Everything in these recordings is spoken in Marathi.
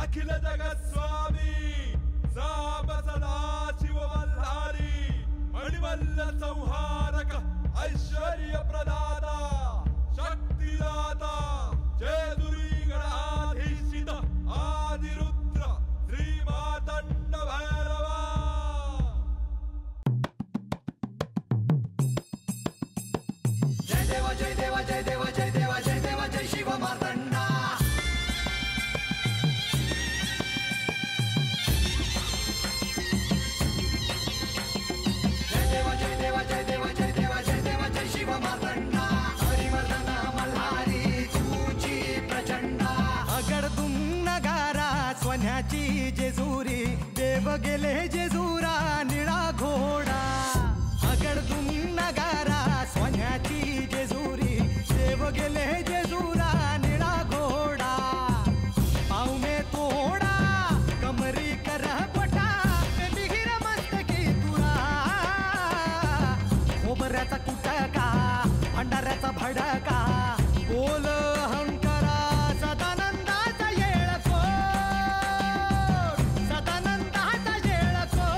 अखिल जगत स्वामी साब सदा शिव मल्हारी मणिमल्ल संहारक ऐश्वर्य प्रदाता शक्तिदाता जय दुरी गणाधीशित आदिरुद्र श्री मातंड भैरवा। जय देवा जय देवा जय देवा जय देवा जय देवा जय शिव मातंडा। जय देवा जय देवा जय देवा जय देवा जय देवा जय शिव मातंडा। हरिवर्धन मल्हारी तुझी प्रचंडा। अगडदुम नगारा सोन्याची जेजुरी देव गेले जेजुरा निळा घोडा। अगडदुम नगारा सोन्याची जेजुरी देव गेले जेजुरा निळा घोडा। पाव में तोडा कमरी कर पटा मिहिर मस्तकी तुरा। खोबऱ्याचा कुटका भंडाऱ्याचा भडका बोल अहंकारा सदानंदाचा येळकोट। सदानंदाचा येळकोट।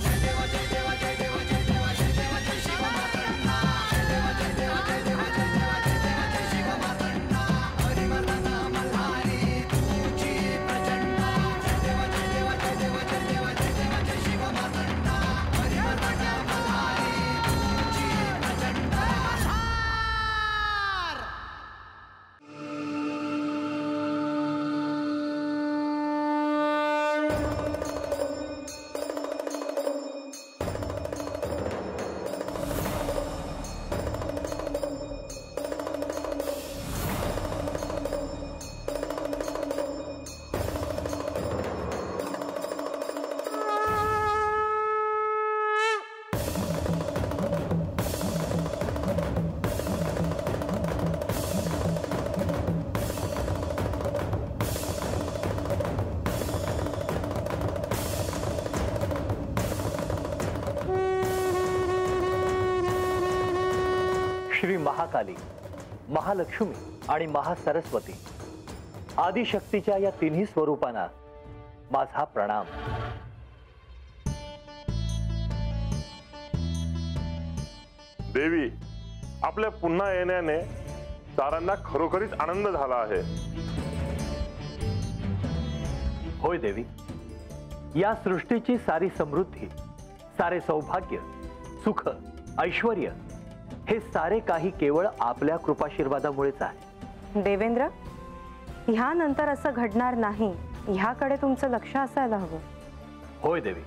जय देवा जय देवा जय देवा जय देवा जय देवा जय शिव मातंडा। जय देवा जय देवा जय देवा जय देवा जय देवा जय शिव मातंडा। हरिवर्धन मल्हारी तुझी प्रचंडा। जय देवा जय देवा जय देवा जय देवा जय देवा जय शिव मातंडा। हरिवर्धन मल्हारी तुझी प्रचंडा। श्री महाकाली, महालक्ष्मी आणि महासरस्वती आदिशक्तीच्या या तिन्ही स्वरूपांना माझा प्रणाम। देवी, आपल्या पुन्हा येण्याने सारांना खरोखरीच आनंद झाला आहे। होय देवी, या सृष्टीची सारी समृद्धी, सारे सौभाग्य, सुख, ऐश्वर्य हे सारे काही केवळ आपल्या कृपाशीर्वादामुळेच आहे। देवेंद्र, ह्यानंतर असं घडणार नाही ह्याकडे तुमचं लक्ष असायला हवं। होय देवी,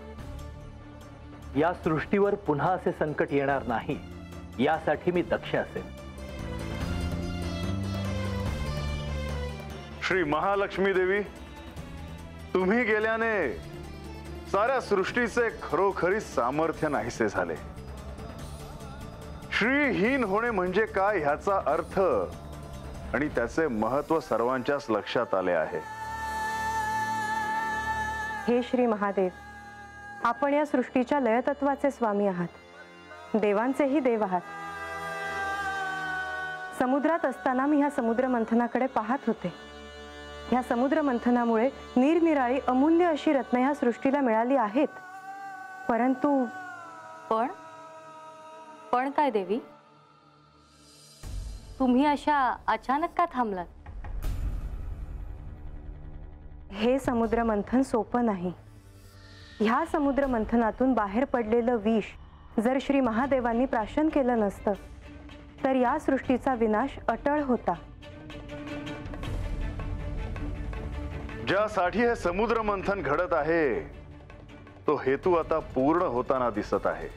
या सृष्टीवर पुन्हा असे संकट येणार नाही यासाठी मी दक्ष असेल। श्री महालक्ष्मी देवी, तुम्ही गेल्याने साऱ्या सृष्टीचे खरोखरी सामर्थ्य नाहीसे झाले। श्रीहीन होणे म्हणजे काय ह्याचा अर्थ आणि त्याचे महत्व सर्वांच्याच लक्षात आले आहे। हे श्री महादेव, आपण या सृष्टीच्या लयतत्वाचे स्वामी आहात, देवांचेही देव आहात। समुद्रात असताना मी ह्या समुद्र मंथनाकडे पाहत होते। ह्या समुद्र मंथनामुळे निरनिराळी अमूल्य अशी रत्ने ह्या सृष्टीला मिळाली आहेत, परंतु पण काय देवी, तुम्ही अशा अचानक का थांबलात? हे समुद्र मंथन सोपं नाही। ह्या समुद्र मंथनातून बाहेर पडलेलं विष जर श्री महादेवांनी प्राशन केलं नसतं तर या सृष्टीचा विनाश अटळ होता। ज्यासाठी हे समुद्र मंथन घडत आहे तो हेतू आता पूर्ण होताना दिसत आहे।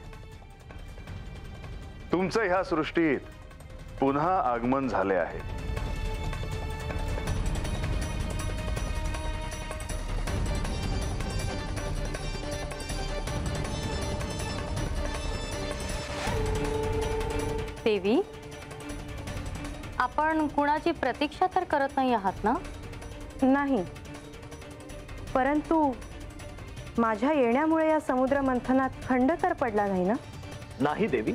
तुमचे ह्या सृष्टीत पुन्हा आगमन झाले आहे। देवी, आपण कुणाची प्रतीक्षा तर करत नाही आहात ना? नाही, परंतु माझ्या येण्यामुळे या समुद्र मंथनात खंड तर पडला नाही ना? नाही देवी,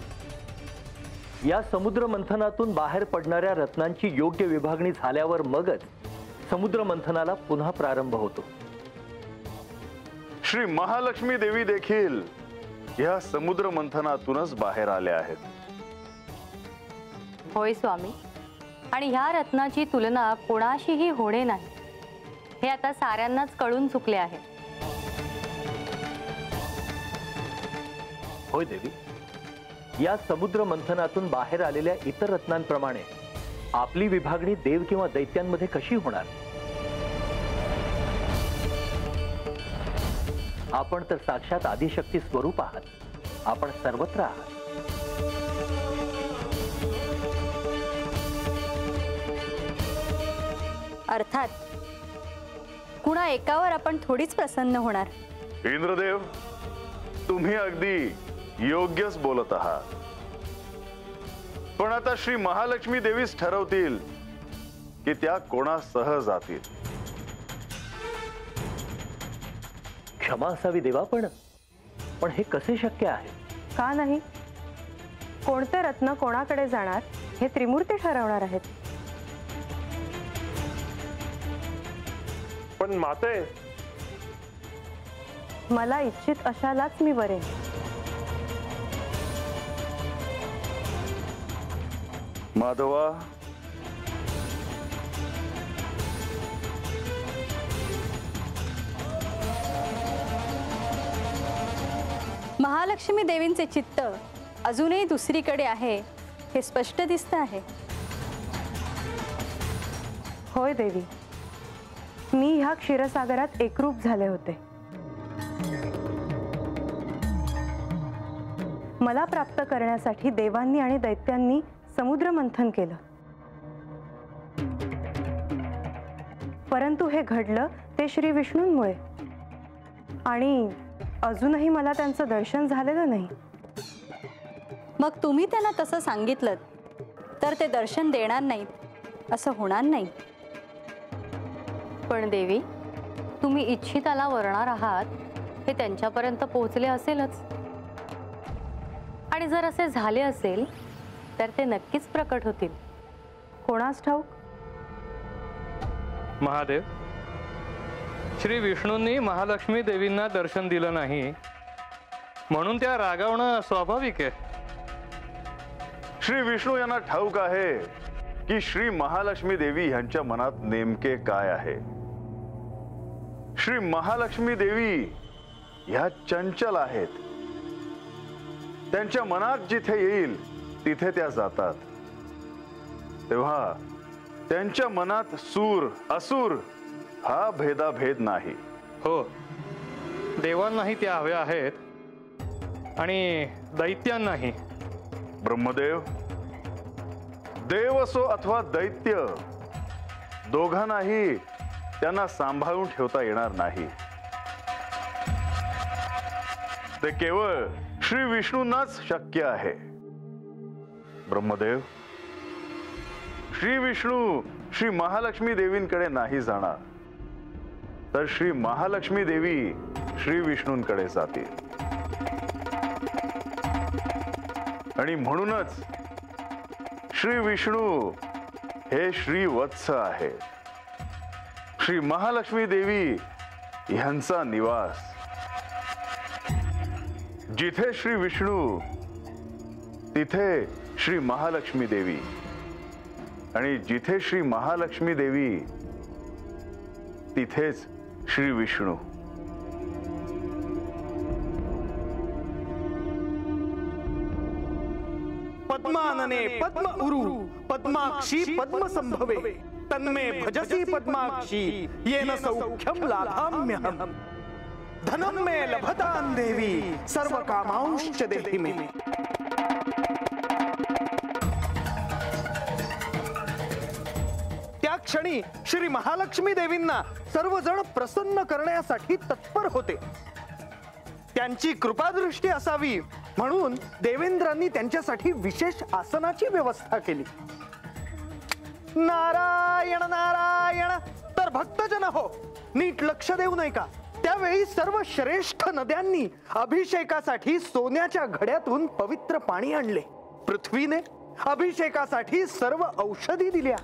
या समुद्र मंथनातून बाहेर पडणाऱ्या रत्नांची योग्य विभागणी झाल्यावर मगच समुद्र मंथनाला पुन्हा प्रारंभ होतो. श्री महालक्ष्मी देवी देखील या समुद्र मंथनातूनच बाहेर आल्या आहेत. होय स्वामी, आणि ह्या रत्नाची तुलना कोणाशीही होणे नाही हे आता साऱ्यांनाच कळून चुकले आहे. होय देवी, या समुद्र मंथनातून बाहेर आलेल्या इतर रत्नांप्रमाणे आपली विभागणी देव किंवा दैत्यांमध्ये कशी होणार? आपण तर साक्षात आदिशक्ती स्वरूप आहात. आपण सर्वत्र आहात. अर्थात कुणा एकावर आपण थोडीच प्रसन्न होणार. इंद्रदेव, तुम्ही अगदी योग्यच बोलत आहात. पण आता श्री महालक्ष्मी देवीच ठरवतील की त्या कोणासह जातील. क्षमा असावी देवा, पण हे कसे शक्य आहे? का नाही? कोणते रत्न कोणाकडे जाणार हे त्रिमूर्ती ठरवणार आहेत. पण माते, मला इच्छित अशालाच मी वरेन. माधवा, महालक्ष्मी देवींचे चित्त अजूनही दुसरीकडे आहे हे स्पष्ट दिसत आहे. होय देवी, मी ह्या क्षीरसागरात एकरूप झाले होते. मला प्राप्त करण्यासाठी देवांनी आणि दैत्यांनी समुद्र मंथन केलं. परंतु हे घडलं ते श्री विष्णूंमुळे, आणि अजूनही मला त्यांचं दर्शन झालेलं नाही. मग तुम्ही त्यांना तसं सांगितलं तर ते दर्शन देणार नाहीत असं होणार नाही. पण देवी, तुम्ही इच्छिताला वरणार आहात हे त्यांच्यापर्यंत पोहोचले असेलच, आणि जर असे झाले असेल तर ते नक्कीच प्रकट होतील. कोणास ठाऊक? महादेव, श्री विष्णूंनी महालक्ष्मी देवींना दर्शन दिलं नाही म्हणून त्या रागावणं स्वाभाविक आहे. श्री विष्णू यांना ठाऊक आहे की श्री महालक्ष्मी देवी यांच्या मनात नेमके काय आहे. श्री महालक्ष्मी देवी ह्या चंचल आहेत. त्यांच्या मनात जिथे येईल तिथे त्या जातात. तेव्हा त्यांच्या मनात सूर असुर हा भेदाभेद नाही. हो, देवांनाही त्या हव्या आहेत आणि दैत्यांनाही. ब्रह्मदेव, देव असो अथवा दैत्य, दोघांनाही त्यांना सांभाळून ठेवता येणार नाही. ते केवळ श्री विष्णूंनाच शक्य आहे. ब्रह्मदेव, श्री विष्णू श्री महालक्ष्मी देवींकडे नाही जाणार, तर श्री महालक्ष्मी देवी श्री विष्णूंकडे जातील. आणि म्हणूनच श्री विष्णू हे श्री वत्स आहे. श्री महालक्ष्मी देवी यांचा निवास. जिथे श्री विष्णू तिथे श्री महालक्ष्मी देवी, आणि जिथे श्री महालक्ष्मी देवी तिथेच श्री विष्णू. पद्मानने पद्म उरु पद्माक्षी पद्म संभवे तन्मे भजसी पद्माक्षी येन सौख्यम लाभाम्यहम. धनं मे लभतां देवी सर्व कामांश्च देहि मे. त्या क्षणी श्री महालक्ष्मी देवींना सर्वजण प्रसन्न करण्यासाठी तत्पर होते. त्यांची कृपादृष्टी असावी म्हणून देवेंद्रांनी त्यांच्यासाठी विशेष आसनाची व्यवस्था केली. नारायण नारायण. तर भक्तजन हो, नीट लक्ष देऊ नये का? त्यावेळी सर्व श्रेष्ठ नद्यांनी अभिषेकासाठी सोन्याच्या घड्यातून पवित्र पाणी आणले. पृथ्वीने अभिषेकासाठी सर्व औषधी दिल्या.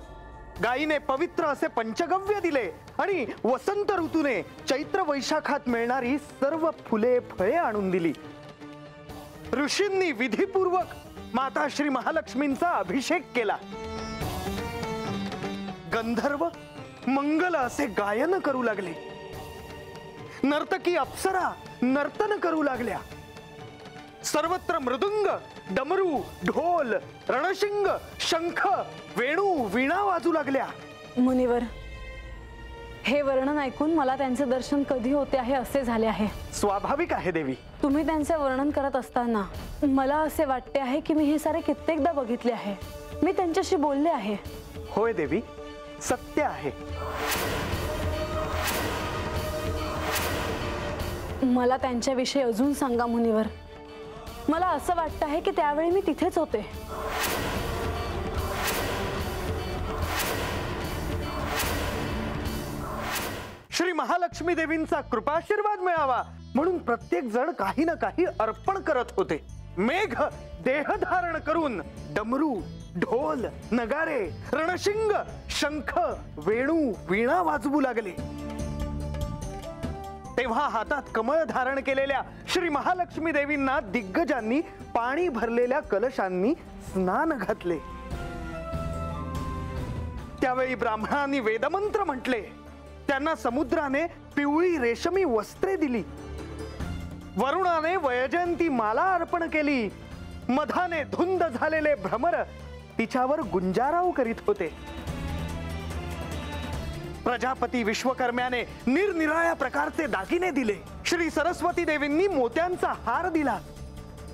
गायीने पवित्र असे पंचगव्य दिले आणि वसंत ऋतूने चैत्र वैशाखात मिळणारी सर्व फुले फळे आणून दिली. ऋषींनी विधीपूर्वक माता श्री महालक्ष्मींचा अभिषेक केला. गंधर्व मंगल असे गायन करू लागले. नर्तकी अप्सरा नर्तन करू लागल्या. सर्वत्र मृदुंग, डमरू, ढोल, रणशिंग, शंख, वेणू, वीणा वाजू लागल्या. मुनिवर, हे वर्णन ऐकून मला त्यांचे दर्शन कधी होते आहे असे झाले आहे. स्वाभाविक आहे देवी. तुम्ही त्यांचे वर्णन करत असताना मला असे वाटते आहे की मी हे सारे कित्येकदा बघितले आहे. मी त्यांच्याशी बोलले आहे. होय देवी, सत्य आहे. मला त्यांच्याविषयी अजून सांगा मुनिवर. मला असं वाटतं आहे की त्यावेळी मी तिथेच होते. श्री महालक्ष्मी देवींचा कृपाशीर्वाद मिळावा म्हणून प्रत्येक जण काही ना काही अर्पण करत होते. मेघ देह धारण करून डमरू, ढोल, नगारे, रणशिंग, शंख, वेणू, वीणा वाजवू लागले. तेव्हा हातात कमळ धारण केलेल्या श्री महालक्ष्मी देवींना दिग्गजांनी पाणी भरलेल्या कलशांनी स्नान घातले. त्यावेळी ब्राह्मणांनी वेदमंत्र म्हटले. त्यांना समुद्राने पिवळी रेशमी वस्त्रे दिली. वरुणाने वैजयंती माला अर्पण केली. मधाने धुंद झालेले भ्रमर तिच्यावर गुंजाराव करीत होते. प्रजापती विश्वकर्म्याने निरनिराळ्या प्रकारचे दागिने दिले. श्री सरस्वती देवींनी मोत्यांचा हार दिला.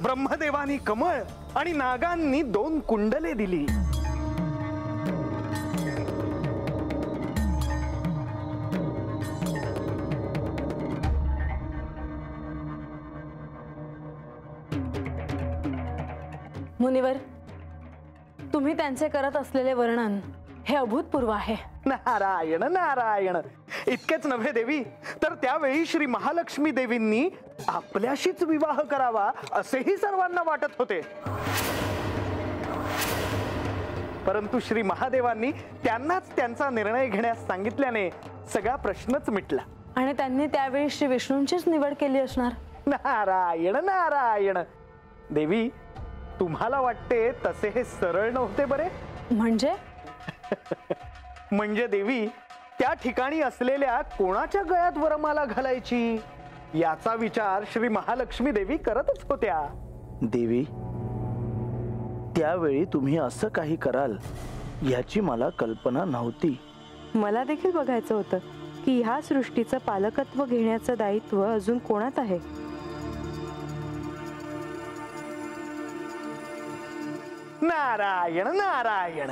ब्रह्मदेवानी कमळ आणि नागांनी 2 कुंडले दिली. मुनिवर, तुम्ही त्यांचे करत असलेले वर्णन हे अभूतपूर्व आहे. नारायण नारायण. इतकेच नव्हे देवी, तर त्यावेळी श्री महालक्ष्मी देवींनी आपल्याशीच विवाह करावा असेही सर्वांना वाटत होते. परंतु श्री महादेवांनी त्यांनाच त्यांचा निर्णय घेण्यास सांगितल्याने सगळा प्रश्नच मिटला. आणि त्यांनी त्यावेळी श्री विष्णूंचीच निवड केली असणार. नारायण नारायण. देवी, तुम्हाला वाटते तसे हे सरळ नव्हते बरे? म्हणजे म्हणजे देवी, त्या ठिकाणी असलेल्या कोणाच्या गळ्यात वरमाला घालायची याचा विचार श्री महालक्ष्मी देवी करतच होत्या. देवी, त्यावेळी तुम्ही असं काही कराल याची मला कल्पना नव्हती. मला देखील बघायचं होतं की ह्या सृष्टीचं पालकत्व घेण्याचं दायित्व अजून कोणात आहे. नारायण नारायण.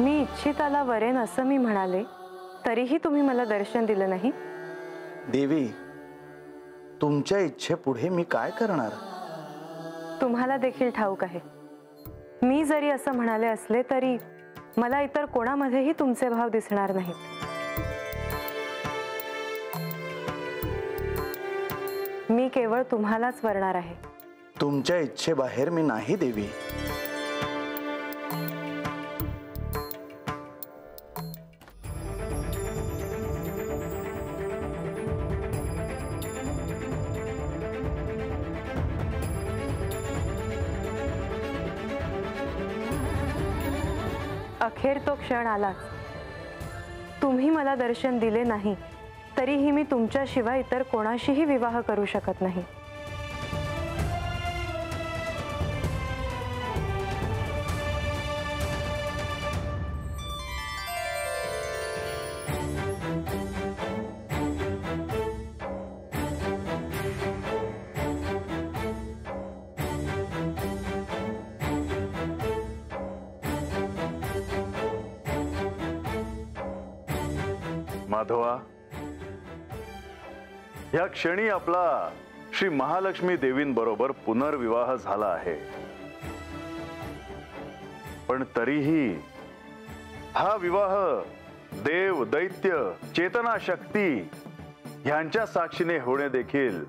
मी इच्छिताला वरेन असं मी म्हणाले, तरीही तुम्ही मला दर्शन दिलं नाही. देवी, तुमच्या इच्छेपुढे मी काय करणार? तुम्हाला देखील ठाऊक आहे, मी जरी असं म्हणाले असले तरी मला इतर कोणामध्येही तुमचे भाव दिसणार नाहीत. मी केवळ तुम्हालाच वरणार आहे. तुमच्या इच्छेबाहेर मी नाही देवी. अखेर तो क्षण आलाच. तुम्ही मला दर्शन दिले नाही तरीही मी तुमच्याशिवाय इतर कोणाशीही विवाह करू शकत नाही. माधवा, या क्षणी आपला श्री महालक्ष्मी देवींबरोबर पुनर्विवाह झाला आहे, पण तरीही हा विवाह देव, दैत्य, चेतना, शक्ती यांच्या साक्षीने होणे देखील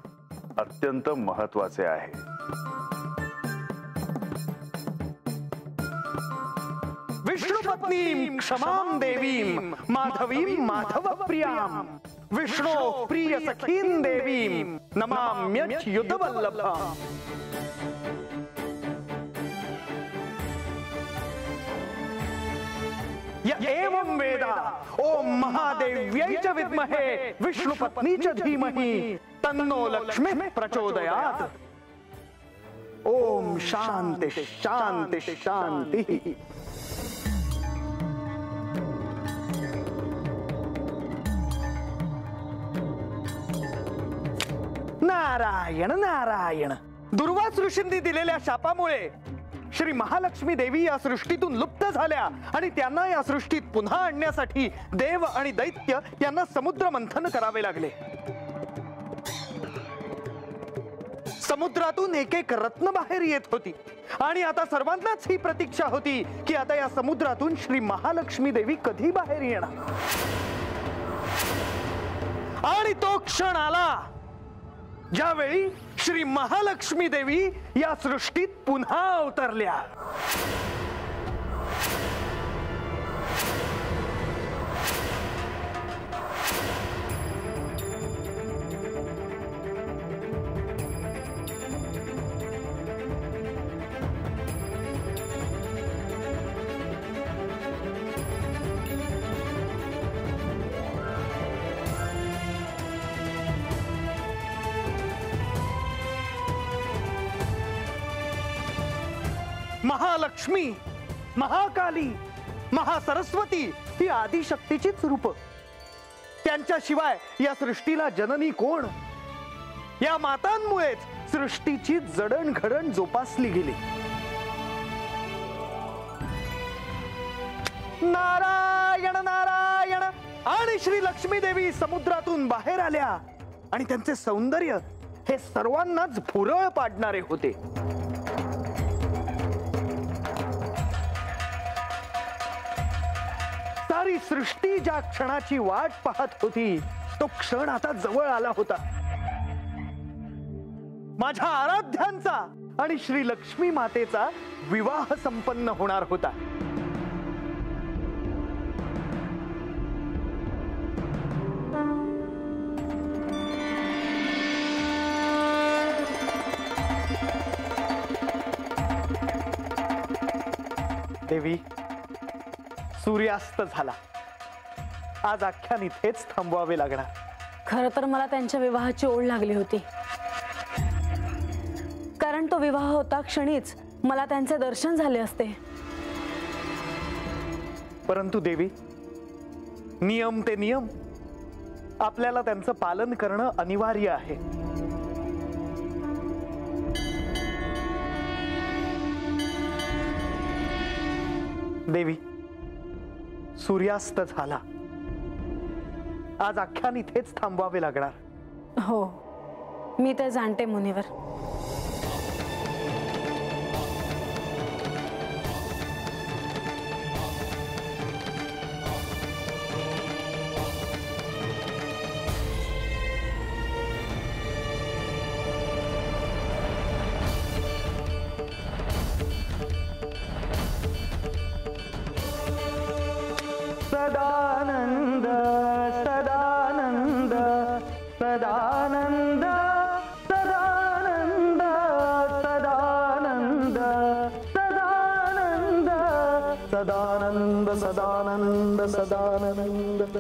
अत्यंत महत्वाचे आहे. विष्णुपत्नीं क्षमां देवीं माधवीं माधवप्रियां विष्णो प्रिय सखीं देवीं नमाम्यच्युतवल्लभाम्. य एवं वेद ओम महादेव्यै च विद्महे विष्णुपत्नी च धीमहि तन्नो लक्ष्मी प्रचोदयात्. ओम शांति शांति शांति. नारायण नारायण. दुर्वास ऋषींनी दिलेल्या शापामुळे श्री महालक्ष्मी देवी या सृष्टीतून लुप्त झाल्या आणि त्यांना या सृष्टीत पुन्हा आणण्यासाठी देव आणि दैत्य यांना समुद्र मंथन करावे लागले. समुद्रातून एक एक रत्न बाहेर येत होती आणि आता सर्वांनाच ही प्रतीक्षा होती की आता या समुद्रातून श्री महालक्ष्मी देवी कधी बाहेर येणार. आणि तो क्षण आला ज्यावेळी श्री महालक्ष्मी देवी या सृष्टीत पुन्हा अवतरल्या. महालक्ष्मी, महाकाली, महासरस्वती ही आदिशक्तीचीच रूप. त्यांच्याशिवाय या सृष्टीला जननी कोण? या मातांमुळेच सृष्टीची जडणघडण जोपासली गेली. नारायण नारायण. आणि श्री लक्ष्मी देवी समुद्रातून बाहेर आल्या आणि त्यांचे सौंदर्य हे सर्वांनाच भुरळ पाडणारे होते. सारी सृष्टी ज्या क्षणाची वाट पाहत होती तो क्षण आता जवळ आला होता. माझ्या आराध्यांचा आणि श्री लक्ष्मी मातेचा विवाह संपन्न होणार होता. देवी, सूर्यास्त झाला. आज आख्यान इथेच थांबवावे लागणार. खरं तर मला त्यांच्या विवाहाची ओढ लागली होती, कारण तो विवाह होता क्षणीच मला त्यांचे दर्शन झाले असते. परंतु देवी, नियम ते नियम, आपल्याला त्यांचं पालन करणं अनिवार्य आहे. देवी, सूर्यास्त झाला. आज आख्यान इथेच थांबवावे लागणार. हो, मी ते जाणते मुनिवर. सदानंद सदानंद सदानंद सदानंद सदानंद सदानंद सदानंद सदानंद सदानंद